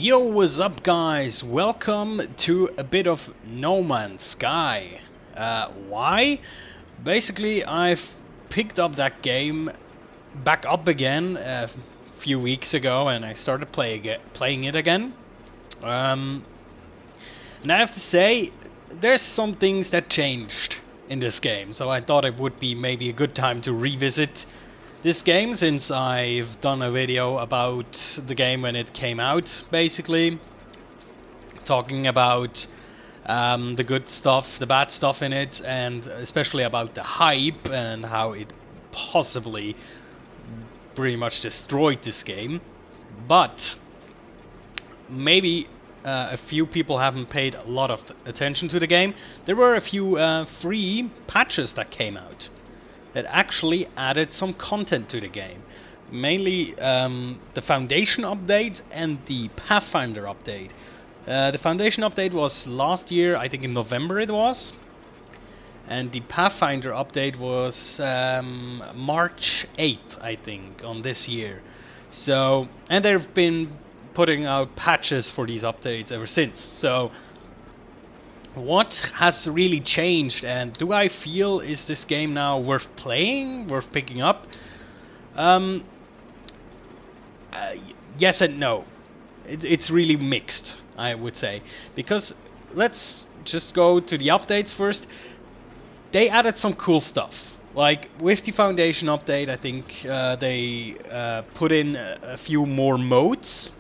Yo, what's up guys? Welcome to a bit of No Man's Sky. Why? Basically, I've picked up that game back up again a few weeks ago and I started playing it again. And I have to say, there's some things that changed in this game, so I thought it would be maybe a good time to revisit this game, since I've done a video about the game when it came out, basically talking about the good stuff, the bad stuff in it, and especially about the hype and how it possibly pretty much destroyed this game. But maybe a few people haven't paid a lot of attention to the game. There were a few free patches that came out that actually added some content to the game. Mainly the Foundation update and the Pathfinder update. The Foundation update was last year, I think in November it was. And the Pathfinder update was March 8th, I think, on this year. So, and they've been putting out patches for these updates ever since. So, what has really changed, and do I feel is this game now worth playing, worth picking up? Yes and no. It's really mixed, I would say. Because let's just go to the updates first. They added some cool stuff. Like with the Foundation update, I think they put in a few more modes.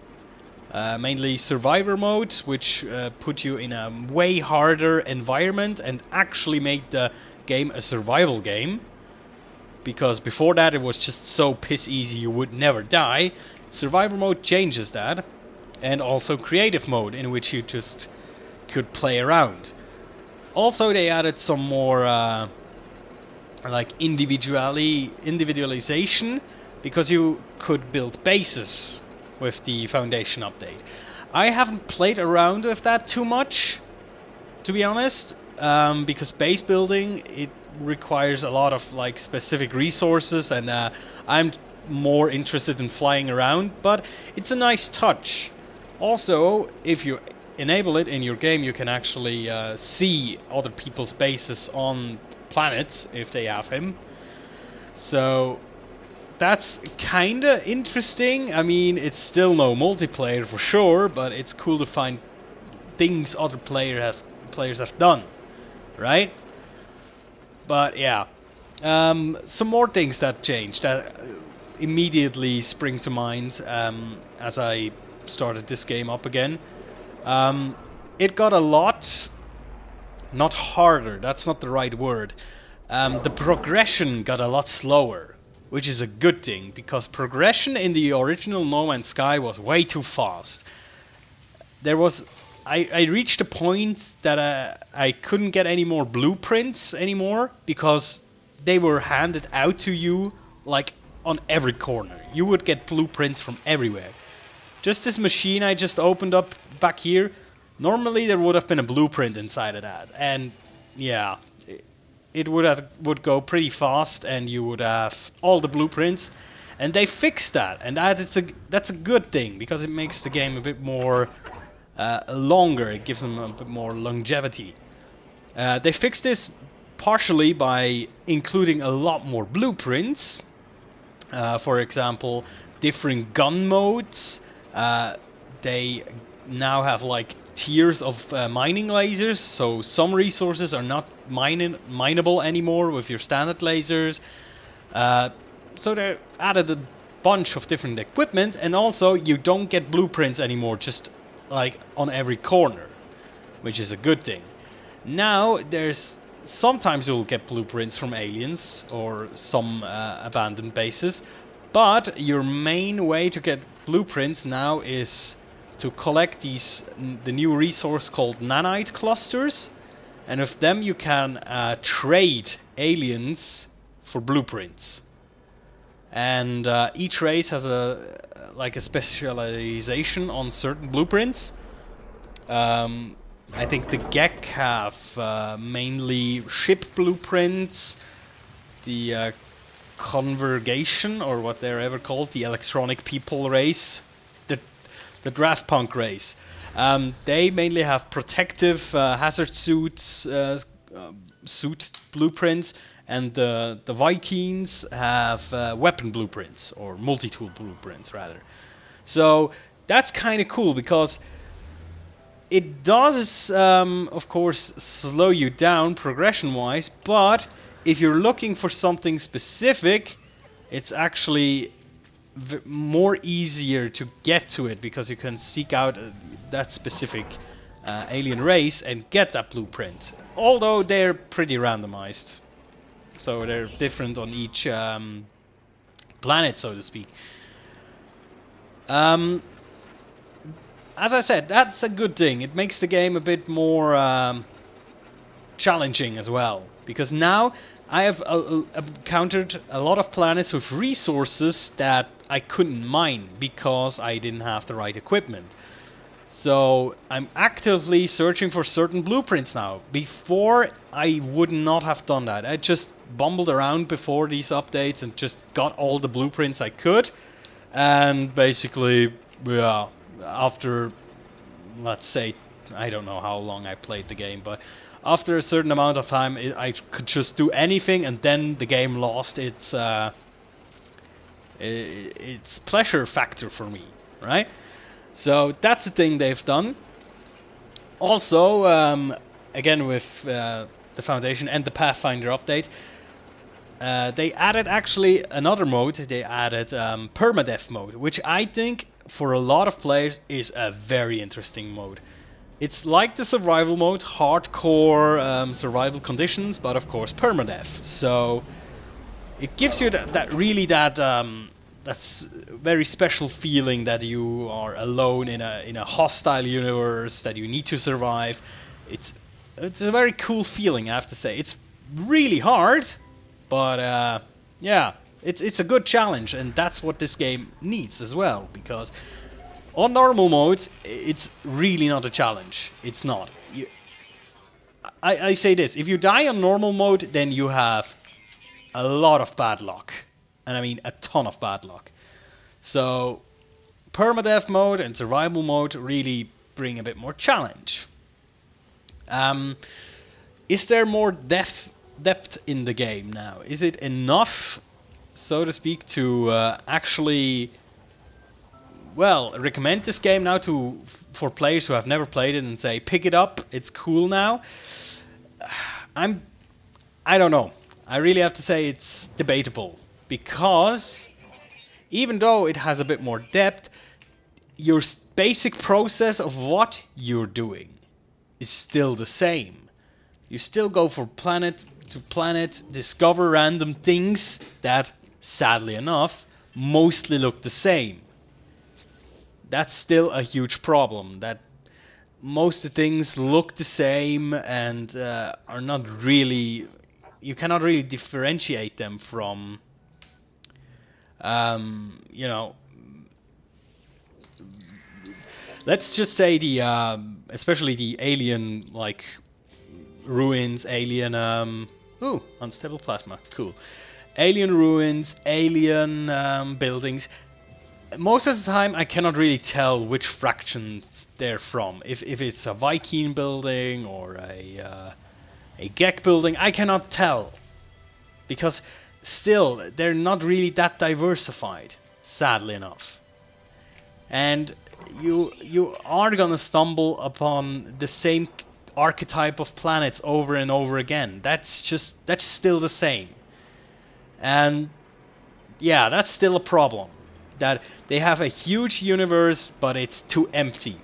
Mainly survivor modes, which put you in a way harder environment and actually made the game a survival game. Because before that it was just so piss easy you would never die. Survivor mode changes that. And also creative mode, in which you just could play around. Also they added some more like individualization, because you could build bases with the Foundation update. I haven't played around with that too much, to be honest, because base building, it requires a lot of like specific resources, and I'm more interested in flying around, but it's a nice touch. Also, if you enable it in your game, you can actually see other people's bases on planets if they have him. So that's kinda interesting. I mean, it's still no multiplayer for sure, but it's cool to find things other players have done, right? But yeah, some more things that changed that immediately spring to mind as I started this game up again. It got a lot, not harder, that's not the right word. The progression got a lot slower, which is a good thing, because progression in the original No Man's Sky was way too fast. There was... I reached a point that I couldn't get any more blueprints anymore, because they were handed out to you, like, on every corner. You would get blueprints from everywhere. Just this machine I just opened up back here, normally there would have been a blueprint inside of that, and yeah, it would go pretty fast, and you would have all the blueprints, and they fixed that, and that's a good thing, because it makes the game a bit more longer. It gives them a bit more longevity. They fixed this partially by including a lot more blueprints. For example, different gun modes. They now have like tiers of mining lasers, so some resources are not mineable anymore with your standard lasers. So they added a bunch of different equipment, and also you don't get blueprints anymore just like on every corner, which is a good thing. Now there's sometimes you'll get blueprints from aliens or some abandoned bases, but your main way to get blueprints now is to collect the new resource called nanite clusters, and with them you can trade aliens for blueprints. And each race has a specialization on certain blueprints. I think the Gek have mainly ship blueprints. The Convergation, or what they're ever called, the electronic people race, the draft punk race. They mainly have protective hazard suits, suit blueprints, and the Vikings have weapon blueprints, or multi-tool blueprints rather. So that's kind of cool because it does, of course, slow you down progression-wise, but if you're looking for something specific, it's actually more easier to get to it because you can seek out that specific alien race and get that blueprint. Although they're pretty randomized, so they're different on each planet, so to speak. As I said, that's a good thing. It makes the game a bit more challenging as well, because now I have encountered a lot of planets with resources that I couldn't mine because I didn't have the right equipment. So I'm actively searching for certain blueprints now. Before, I would not have done that. I just bumbled around before these updates and just got all the blueprints I could. And basically, yeah, after, let's say, I don't know how long I played the game, but after a certain amount of time, I could just do anything, and then the game lost its pleasure factor for me, right? So that's the thing they've done. Also, again with the Foundation and the Pathfinder update, they added actually another mode. They added permadeath mode, which I think for a lot of players is a very interesting mode. It's like the survival mode, hardcore survival conditions, but of course permadeath. So it gives you that's very special feeling that you are alone in a hostile universe, that you need to survive. It's a very cool feeling, I have to say. It's really hard, but yeah, it's a good challenge, and that's what this game needs as well, because on normal mode, it's really not a challenge. It's not. I say this, if you die on normal mode, then you have a lot of bad luck. And I mean a ton of bad luck. So permadeath mode and survival mode really bring a bit more challenge. Is there more depth in the game now? Is it enough, so to speak, to actually, well, recommend this game now for players who have never played it and say, pick it up, it's cool now? I don't know. I really have to say it's debatable, because even though it has a bit more depth, your basic process of what you're doing is still the same. You still go from planet to planet, discover random things that, sadly enough, mostly look the same. That's still a huge problem, that most of the things look the same and are not really... You cannot really differentiate them from, you know... Let's just say especially the alien, like, ruins, alien... ooh, unstable plasma, cool. Alien ruins, alien buildings. Most of the time, I cannot really tell which fractions they're from. If it's a Viking building or a Gek building, I cannot tell. Because still, they're not really that diversified, sadly enough. And you are gonna stumble upon the same archetype of planets over and over again. That's still the same. And yeah, that's still a problem. That they have a huge universe, but it's too empty.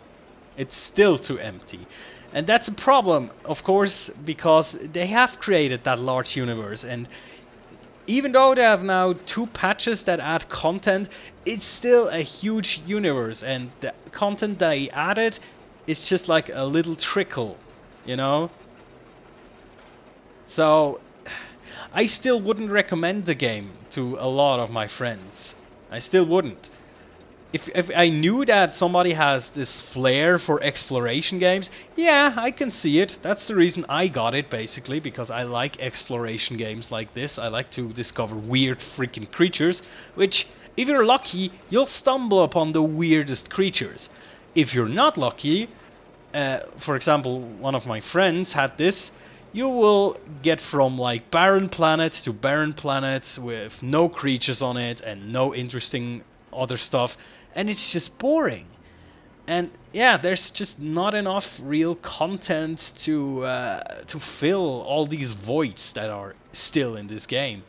It's still too empty. And that's a problem, of course, because they have created that large universe. And even though they have now 2 patches that add content, it's still a huge universe. And the content they added is just like a little trickle, you know? So I still wouldn't recommend the game to a lot of my friends. I still wouldn't. If I knew that somebody has this flair for exploration games, yeah, I can see it. That's the reason I got it, basically, because I like exploration games like this. I like to discover weird freaking creatures, which If you're lucky, you'll stumble upon the weirdest creatures. If you're not lucky, for example, one of my friends had this, you will get from like barren planet to barren planet with no creatures on it and no interesting other stuff, and it's just boring. And yeah, there's just not enough real content to fill all these voids that are still in this game.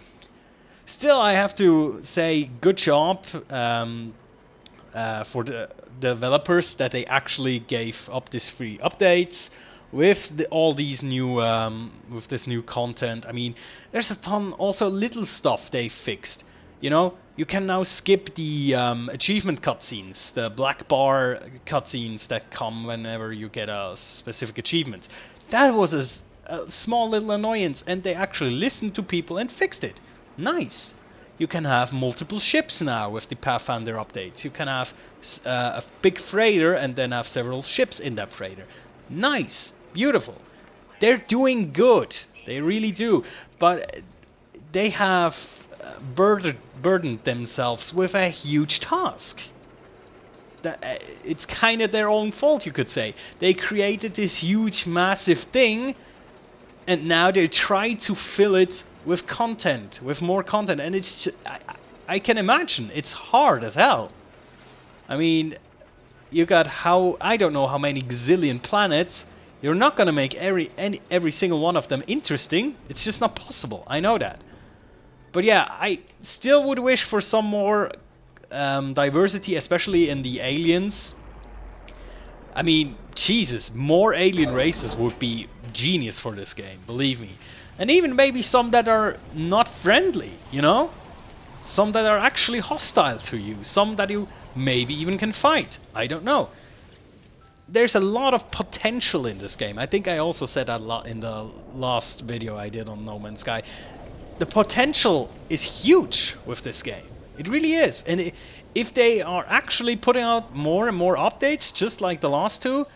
Still, I have to say good job for the developers that they actually gave up these free updates with all these new with this new content. I mean, there's a ton also little stuff they fixed. You know, you can now skip the achievement cutscenes, the black bar cutscenes that come whenever you get a specific achievement. That was a small little annoyance, and they actually listened to people and fixed it. Nice. You can have multiple ships now with the Pathfinder updates. You can have a big freighter and then have several ships in that freighter. Nice. Beautiful. They're doing good. They really do. But they have burdened themselves with a huge task. It's kind of their own fault, you could say. They created this huge, massive thing, and now they try to fill it with content, with more content, and it's just, I can imagine it's hard as hell. I mean, you got I don't know how many gazillion planets. You're not gonna make every single one of them interesting. It's just not possible. I know that. But yeah, I still would wish for some more diversity, especially in the aliens. I mean, Jesus, more alien races would be genius for this game, believe me. And even maybe some that are not friendly, you know? Some that are actually hostile to you. Some that you maybe even can fight. I don't know. There's a lot of potential in this game. I think I also said that a lot in the last video I did on No Man's Sky. The potential is huge with this game. It really is. And if they are actually putting out more and more updates, just like the last two,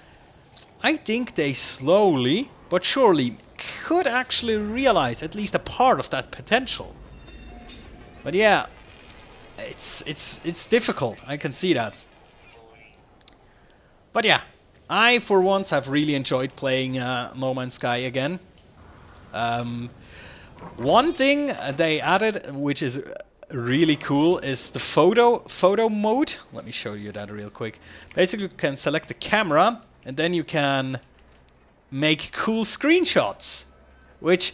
I think they slowly but surely could actually realize at least a part of that potential. But yeah, it's difficult. I can see that. But yeah, I for once have really enjoyed playing No Man's Sky again. One thing they added, which is really cool, is the photo mode. Let me show you that real quick. Basically, you can select the camera, and then you can make cool screenshots, which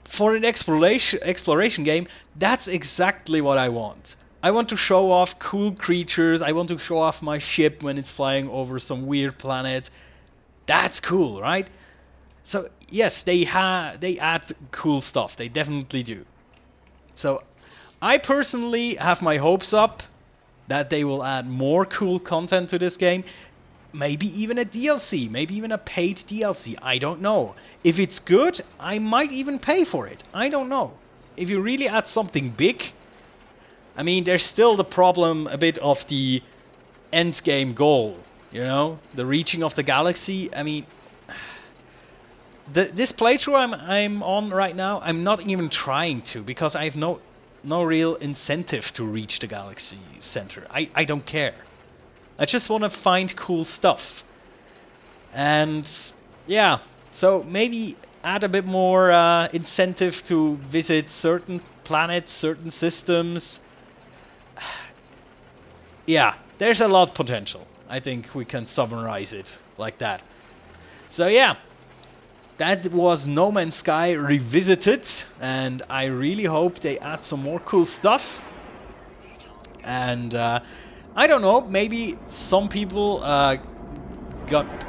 for an exploration game, that's exactly what I want. I want to show off cool creatures. I want to show off my ship when it's flying over some weird planet. That's cool, right? So yes, they add cool stuff. They definitely do. So I personally have my hopes up that they will add more cool content to this game. Maybe even a DLC, maybe even a paid DLC, I don't know. If it's good, I might even pay for it. I don't know. If you really add something big, I mean, there's still the problem a bit of the end game goal, you know? The reaching of the galaxy. I mean, this playthrough I'm on right now, I'm not even trying to, because I have no real incentive to reach the galaxy center. I don't care. I just want to find cool stuff. And yeah, so maybe add a bit more incentive to visit certain planets, certain systems. Yeah, there's a lot of potential. I think we can summarize it like that. So yeah, that was No Man's Sky Revisited, and I really hope they add some more cool stuff. And I don't know, maybe some people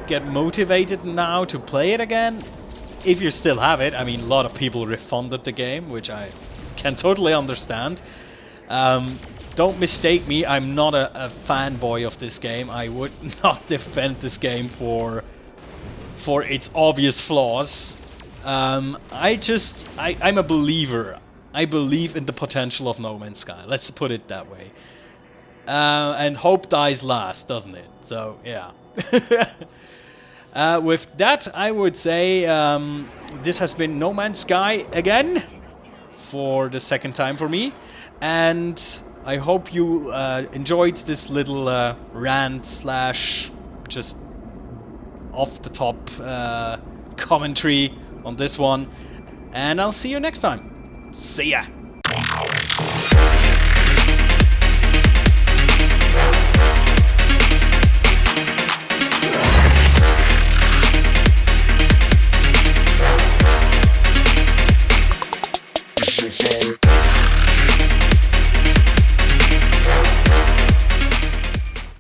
get motivated now to play it again. If you still have it. I mean, a lot of people refunded the game, which I can totally understand. Don't mistake me, I'm not a fanboy of this game. I would not defend this game for its obvious flaws. I'm a believer. I believe in the potential of No Man's Sky. Let's put it that way. And hope dies last, doesn't it? So, yeah. With that, I would say this has been No Man's Sky again, for the second time for me. And I hope you enjoyed this little rant slash just off the top commentary on this one. And I'll see you next time. See ya!